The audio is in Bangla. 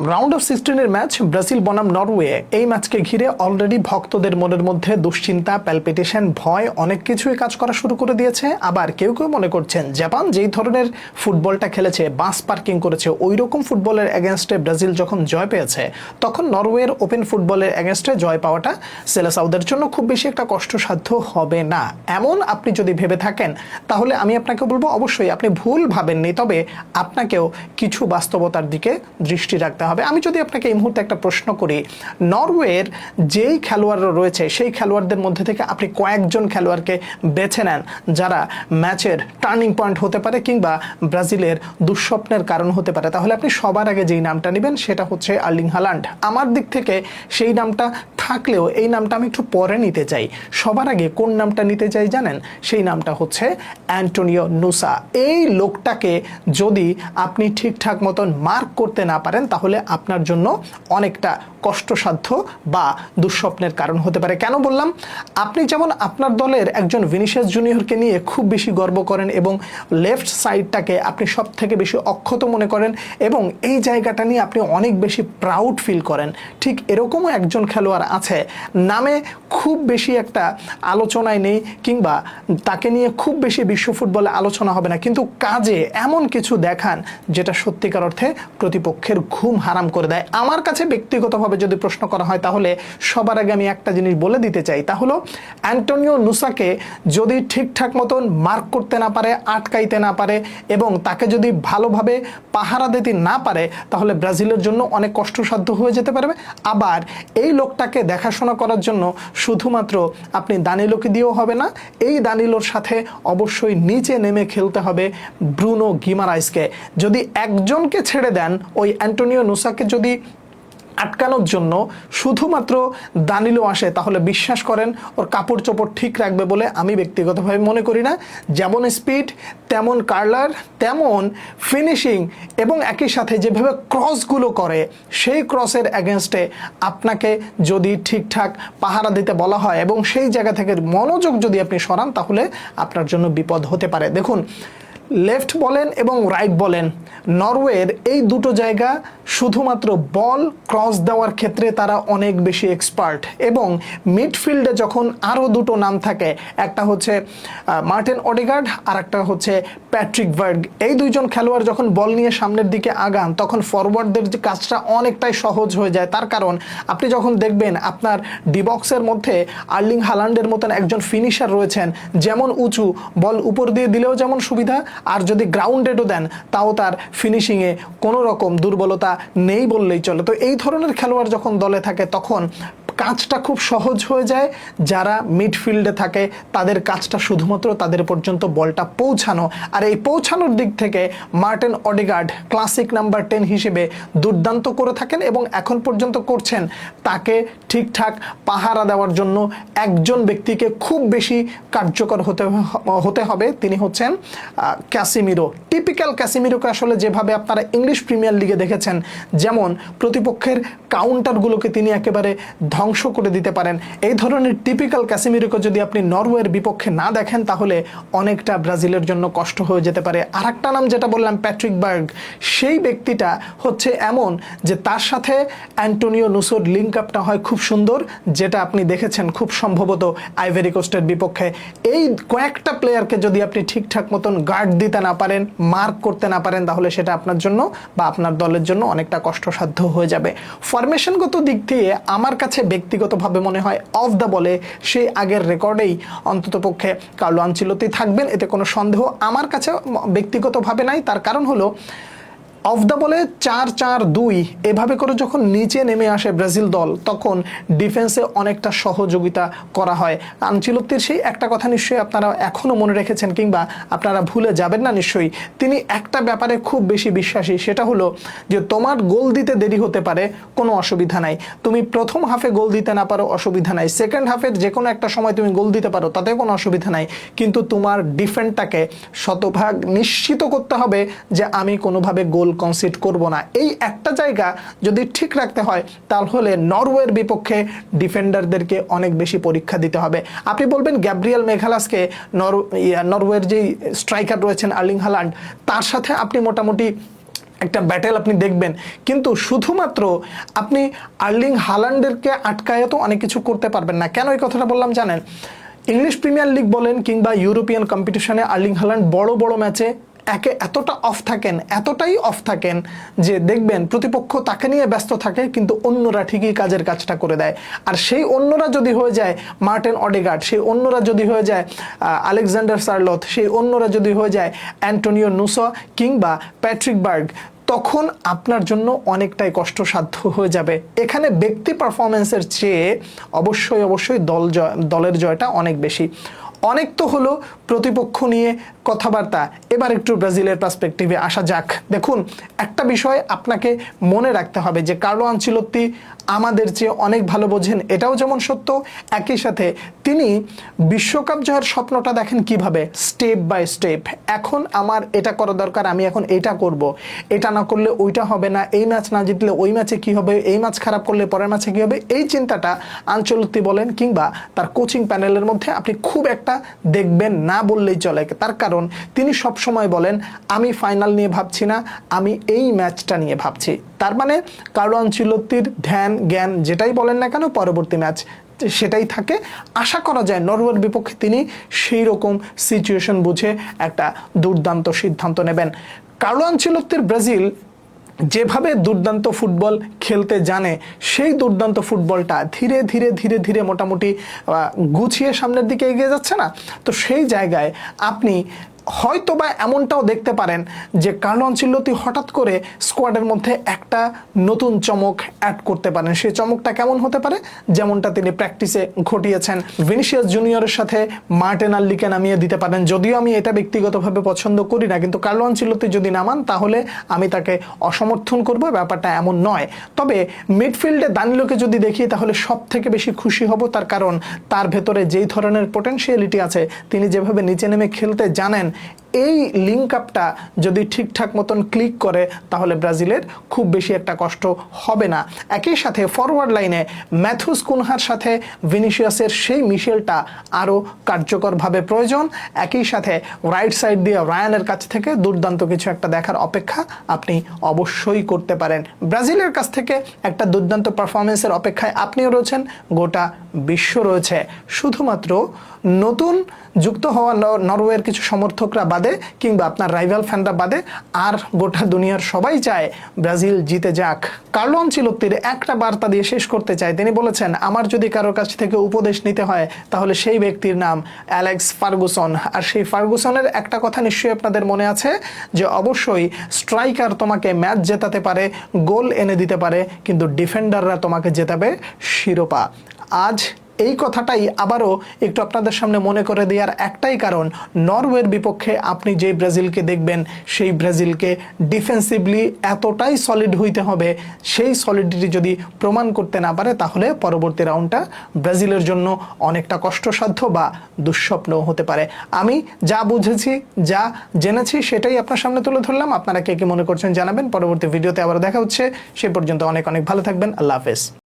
রাউন্ড অফ 16 এর ম্যাচ ব্রাজিল বনাম নরওয়ে। এই ম্যাচকে ঘিরে অলরেডি ভক্তদের মনের মধ্যে দুশ্চিন্তা, প্যালপিটেশন, ভয় অনেক কিছুই কাজ করা শুরু করে দিয়েছে। আবার কেউ কেউ মনে করছেন জাপান যেই ধরনের ফুটবলটা খেলেছে, বাস পার্কিং করেছে, ওই রকম ফুটবলের এগেনস্টে ব্রাজিল যখন জয় পেয়েছে, তখন নরওয়ের ওপেন ফুটবলের এগেনস্টে জয় পাওয়াটা সেলেসাউদের জন্য খুব বেশি একটা কষ্টসাধ্য হবে না। এমন আপনি যদি ভেবে থাকেন তাহলে আমি আপনাকে বলবো অবশ্যই আপনি ভুল ভাবেননি, তবে আপনাকেও কিছু বাস্তবতার দিকে দৃষ্টি রাখতে হবে। আমি যদি আপনাকে এই মুহূর্তে একটা প্রশ্ন করি, নরওয়ের যেই খেলোয়াড়রা রয়েছে সেই খেলোয়াড়দের মধ্যে থেকে আপনি কয়েকজন খেলোয়াড়কে বেছে নেন যারা ম্যাচের টার্নিং পয়েন্ট হতে পারে কিংবা ব্রাজিলের দুঃস্বপ্নের কারণ হতে পারে, তাহলে আপনি সবার আগে যেই নামটা নেবেন সেটা হচ্ছে আর্লিং হালান্ড। আমার দিক থেকে সেই নামটা থাকলেও এই নামটা আমি একটু পরে নিতে চাই। সবার আগে কোন নামটা নিতে চাই জানেন? সেই নামটা হচ্ছে অ্যান্টোনিও নুসা। এই লোকটাকে যদি আপনি ঠিকঠাক মতন মার্ক করতে না পারেন তাহলে আপনার জন্য অনেকটা কষ্টসাধ্য বা দুঃস্বপ্নের কারণ হতে পারে। কেন বললাম? আপনি যেমন আপনার দলের একজন ভিনিসিয়াস জুনিয়রকে নিয়ে খুব বেশি গর্ব করেন এবং লেফট সাইডটাকে আপনি সব থেকে বেশি অক্ষত মনে করেন এবং এই জায়গাটা নিয়ে আপনি অনেক বেশি প্রাউড ফিল করেন, ঠিক এরকমও একজন খেলোয়াড় আছে, নামে খুব বেশি একটা আলোচনায় নেই কিংবা তাকে নিয়ে খুব বেশি বিশ্ব ফুটবলে আলোচনা হবে না, কিন্তু কাজে এমন কিছু দেখান যেটা সত্যিকার অর্থে প্রতিপক্ষের ঘুম হারাম করে দেয়। আমার কাছে ব্যক্তিগতভাবে যদি প্রশ্ন করা হয় তাহলে সবার আগে আমি একটা জিনিস বলে দিতে চাই, তা হলো অ্যান্টোনিও নুসাকে যদি ঠিকঠাক মতন মার্ক করতে না পারে, আটকাইতে না পারে এবং তাকে যদি ভালোভাবে পাহারা দিতে না পারে তাহলে ব্রাজিলের জন্য অনেক কষ্টসাধ্য হয়ে যেতে পারবে। আবার এই লোকটাকে দেখাশোনা করার জন্য শুধুমাত্র আপনি দানিলোকে দিয়েও হবে না, এই দানিলোর সাথে অবশ্যই নিচে নেমে খেলতে হবে ব্রুনো গিমারাইসকে। যদি একজনকে ছেড়ে দেন, ওই অ্যান্টোনিও নুসাকে যদি আটকানোর জন্য শুধুমাত্র দানিলো আসে, তাহলে বিশ্বাস করেন ওর কাপড় চোপড় ঠিক রাখবে বলে আমি ব্যক্তিগতভাবে মনে করি না। যেমন স্পিড, তেমন কার্লার, তেমন ফিনিশিং এবং একই সাথে যেভাবে ক্রসগুলো করে সেই ক্রসের অ্যাগেনস্টে আপনাকে যদি ঠিকঠাক পাহারা দিতে বলা হয় এবং সেই জায়গা থেকে মনোযোগ যদি আপনি সরান তাহলে আপনার জন্য বিপদ হতে পারে। দেখুন, লেফট বলেন এবং রাইট বলেন, নরওয়ের এই দুটো জায়গা শুধুমাত্র বল ক্রস দেওয়ার ক্ষেত্রে তারা অনেক বেশি এক্সপার্ট এবং মিডফিল্ডে যখন আরও দুটো নাম থাকে, একটা হচ্ছে মার্টিন ওডেগার্ড আর একটা হচ্ছে প্যাট্রিক ভার্গ, এই দুইজন খেলোয়াড় যখন বল নিয়ে সামনের দিকে আগান তখন ফরওয়ার্ডদের যে কাজটা অনেকটাই সহজ হয়ে যায়। তার কারণ আপনি যখন দেখবেন আপনার ডিবক্সের মধ্যে আর্লিং হালান্ডের মতন একজন ফিনিশার রয়েছেন, যেমন উঁচু, বল উপর দিয়ে দিলেও যেমন সুবিধা, আর যদি গ্রাউন্ডেডও দেন তাও তার ফিনিশিংয়ে কোনো রকম দুর্বলতা নেই বললেই চলে। তো এই ধরনের খেলোয়াড় যখন দলে থাকে তখন কাজটা খুব সহজ হয়ে যায়। যারা মিডফিল্ডে থাকে তাদের কাজটা শুধুমাত্র তাদের পর্যন্ত বলটা পৌঁছানো, আর এই পৌঁছানোর দিক থেকে মার্টিন ওডেগার্ড ক্লাসিক নাম্বার 10 হিসেবে দুর্দান্ত করে থাকেন এবং এখন পর্যন্ত করছেন। তাকে ঠিকঠাক পাহারা দেওয়ার জন্য একজন ব্যক্তিকে খুব বেশি কার্যকর হতে হবে, তিনি হচ্ছেন ক্যাসিমিরো। টিপিক্যাল ক্যাসিমিরোকে আসলে যেভাবে আপনারা ইংলিশ প্রিমিয়ার লিগে দেখেছেন, যেমন প্রতিপক্ষের কাউন্টারগুলোকে তিনি একেবারে ধ্বংস করে দিতে পারেন, এই ধরনের টিপিক্যাল ক্যাসিমিরোকে যদি আপনি নরওয়ের বিপক্ষে না দেখেন তাহলে অনেকটা ব্রাজিলের জন্য কষ্ট হয়ে যেতে পারে। আর একটা নাম যেটা বললাম প্যাট্রিক বার্গ, সেই ব্যক্তিটা হচ্ছে এমন যে তার সাথে অ্যান্টোনিও নুসোর লিঙ্ক আপটা হয় খুব সুন্দর, যেটা আপনি দেখেছেন খুব সম্ভবত আইভরি কোস্টের বিপক্ষে। এই কয়েকটা প্লেয়ারকে যদি আপনি ঠিকঠাক মতন গার্ড দিতে না পারেন, মার্ক করতে না পারেন, তাহলে সেটা আপনার জন্য বা আপনার দলের জন্য অনেকটা কষ্টসাধ্য হয়ে যাবে। ফরমেশনগত দিক দিয়ে আমার কাছে ব্যক্তিগতভাবে মনে হয় অফ দ্য বলে সেই আগের রেকর্ডেই অন্ততপক্ষে কার্লো আনচেলত্তি থাকবেন, এতে কোনো সন্দেহ আমার কাছে ব্যক্তিগতভাবে নাই। তার কারণ হলো অফ দ্য বলে 4-4-2 এভাবে করে যখন নিচে নেমে আসে ব্রাজিল দল তখন ডিফেন্সে অনেকটা সহযোগিতা করা হয়। আনচেলত্তির সেই একটা কথা নিশ্চয়ই আপনারা এখনও মনে রেখেছেন কিংবা আপনারা ভুলে যাবেন না নিশ্চয়ই, তিনি একটা ব্যাপারে খুব বেশি বিশ্বাসী, সেটা হলো যে তোমার গোল দিতে দেরি হতে পারে, কোনো অসুবিধা নাই, তুমি প্রথম হাফে গোল দিতে না পারো অসুবিধা নাই, সেকেন্ড হাফের যে কোনো একটা সময় তুমি গোল দিতে পারো তাতেও কোনো অসুবিধা নাই, কিন্তু তোমার ডিফেন্সটাকে শতভাগ নিশ্চিত করতে হবে যে আমি কোনোভাবে গোল কনসিড করব না। এই একটা জায়গা যদি ঠিক রাখতে হয় তাহলে নরওয়ের বিপক্ষে ডিফেন্ডারদেরকে অনেক বেশি পরীক্ষা দিতে হবে। আপনি বলবেন গ্যাব্রিয়েল মেঘালাসকে, নরওয়ের যেই স্ট্রাইকার রয়েছেন আর্লিং হালান্ড, তার সাথে আপনি মোটামুটি একটা ব্যাটেল আপনি দেখবেন, কিন্তু শুধুমাত্র আপনি আর্লিং হালান্ডেরকে আটকায় তো অনেক কিছু করতে পারবেন না। কেন এই কথাটা বললাম জানেন? ইংলিশ প্রিমিয়ার লিগ বলেন কিংবা ইউরোপিয়ান কম্পিটিশনে আর্লিং হালান্ড বড় বড় ম্যাচে এতটা অফ থাকেন, এতটাই অফ থাকেন যে দেখবেন প্রতিপক্ষ তাকে নিয়ে ব্যস্ত থাকে, কিন্তু অন্যরা ঠিকই কাজটা করে দেয়। আর সেই অন্যরা যদি হয়ে যায় মার্টিন অডেগার্ড, সেই অন্যরা যদি হয়ে যায় আলেকজান্ডার সার্লথ, সেই অন্যরা যদি হয়ে যায় অ্যান্টোনিও নুসো কিংবা প্যাট্রিক বার্গ, তখন আপনার জন্য অনেকটাই কষ্টসাধ্য হয়ে যাবে। এখানে ব্যক্তি পারফরমেন্সের চেয়ে অবশ্যই দলের জয়টা অনেক বেশি। অনেক তো হলো প্রতিপক্ষ নিয়ে কথাবার্তা, এবার একটু ব্রাজিলের পার্সপেক্টিভে আসা যাক। দেখুন, একটা বিষয় আপনাকে মনে রাখতে হবে যে কার্লো আনচেলত্তি আমাদের চেয়ে অনেক ভালো বোঝেন, এটাও যেমন সত্য। একই সাথে তিনি বিশ্বকাপ জয়ের স্বপ্নটা দেখেন কিভাবে, স্টেপ বাই স্টেপ। এখন আমার এটা করা দরকার, আমি এখন এটা করব, এটা না করলে ওইটা হবে না, এই ম্যাচ না জিতলে ওই ম্যাচে কি হবে, এই ম্যাচ খারাপ করলে পরের ম্যাচে কি হবে, এই চিন্তাটা আনচেলত্তি বলেন কিংবা তার কোচিং প্যানেলের মধ্যে আপনি খুব একটা দেখবেন না বললেই চলে। তার কারণ তিনি সব সময় বলেন, আমি ফাইনাল নিয়ে ভাবছি না, আমি এই ম্যাচটা নিয়ে ভাবছি। তার মানে কার্লো আনচেলত্তির ধ্যান জ্ঞান যেটাই বলেন না কেন, পরবর্তী ম্যাচ সেটাই থাকে। আশা করা যায় নরওয়ের বিপক্ষে তিনি সেই রকম সিচুয়েশন বুঝে একটা দুর্দান্ত সিদ্ধান্ত নেবেন। কার্লো আনচেলত্তির ব্রাজিল যেভাবে দুর্দান্ত ফুটবল খেলতে জানে, সেই দুর্দান্ত ফুটবলটা ধীরে ধীরে ধীরে ধীরে মোটামুটি গুছিয়ে সামনের দিকে এগিয়ে যাচ্ছে না? তো সেই জায়গায় আপনি হয়তোবা এমনটাও দেখতে পারেন যে কার্লো আনচেলত্তি হঠাৎ করে স্কোয়াডের মধ্যে একটা নতুন চমক অ্যাড করতে পারেন। সেই চমকটা কেমন হতে পারে? যেমনটা তিনি প্র্যাকটিসে ঘটিয়েছেন, ভিনিসিয়াস জুনিয়রের সাথে মার্টিনেল্লিকে নামিয়ে দিতে পারেন। যদিও আমি এটা ব্যক্তিগতভাবে পছন্দ করি না, কিন্তু কার্লো আনচেলত্তি যদি নামান তাহলে আমি তাকে অসমর্থন করব, ব্যাপারটা এমন নয়। তবে মিডফিল্ডে দানিলোকে যদি দেখি তাহলে সব থেকে বেশি খুশি হব, তার কারণ তার ভেতরে যেই ধরনের পোটেনশিয়ালিটি আছে, তিনি যেভাবে নিচে নেমে খেলতে জানেন, এই লিঙ্ক আপটা যদি ঠিকঠাক মতন ক্লিক করে তাহলে ব্রাজিলের খুব বেশি একটা কষ্ট হবে না। একই সাথে ফরওয়ার্ড লাইনে ম্যাথুস কুনহার সাথে ভিনিসিয়াসের সেই মিশেলটা আরও কার্যকরভাবে প্রয়োজন। একই সাথে রাইট সাইড দিয়ে রায়ানের কাছ থেকে দুর্দান্ত কিছু একটা দেখার অপেক্ষা আপনি অবশ্যই করতে পারেন। ব্রাজিলের কাছ থেকে একটা দুর্দান্ত পারফরমেন্সের অপেক্ষায় আপনিও রয়েছেন, গোটা বিশ্ব রয়েছে। শুধুমাত্র নতুন যুক্ত হওয়া নরওয়ের কিছু সমর্থকরা বাদে কিংবা আপনার রাইভাল ফ্যানরা বাদে আর গোটা দুনিয়ার সবাই চায় ব্রাজিল জিতে যাক। কার্লো আনচেলত্তির একটা বার্তা দিয়ে শেষ করতে চাই। তিনি বলেছেন, আমার যদি কারোর কাছ থেকে উপদেশ নিতে হয় তাহলে সেই ব্যক্তির নাম অ্যালেক্স ফার্গুসন। আর সেই ফার্গুসনের একটা কথা নিশ্চয়ই আপনাদের মনে আছে যে অবশ্যই স্ট্রাইকার তোমাকে ম্যাচ জেতাতে পারে, গোল এনে দিতে পারে, কিন্তু ডিফেন্ডাররা তোমাকে জেতাবে শিরোপা। আজ এই কথাটাই আবারও একটু আপনাদের সামনে মনে করে দেওয়ার একটাই কারণ, নরওয়ের বিপক্ষে আপনি যে ব্রাজিলকে দেখবেন সেই ব্রাজিলকে ডিফেন্সিভলি এতটাই সলিড হইতে হবে, সেই সলিডিটি যদি প্রমাণ করতে না পারে তাহলে পরবর্তী রাউন্ডটা ব্রাজিলের জন্য অনেকটা কষ্টসাধ্য বা দুঃস্বপ্ন হতে পারে। আমি যা বুঝেছি, যা জেনেছি সেটাই আপনার সামনে তুলে ধরলাম। আপনারা কে কে মনে করছেন জানাবেন। পরবর্তী ভিডিওতে আবার দেখা হচ্ছে, সে পর্যন্ত অনেক অনেক ভালো থাকবেন। আল্লাহ হাফেজ।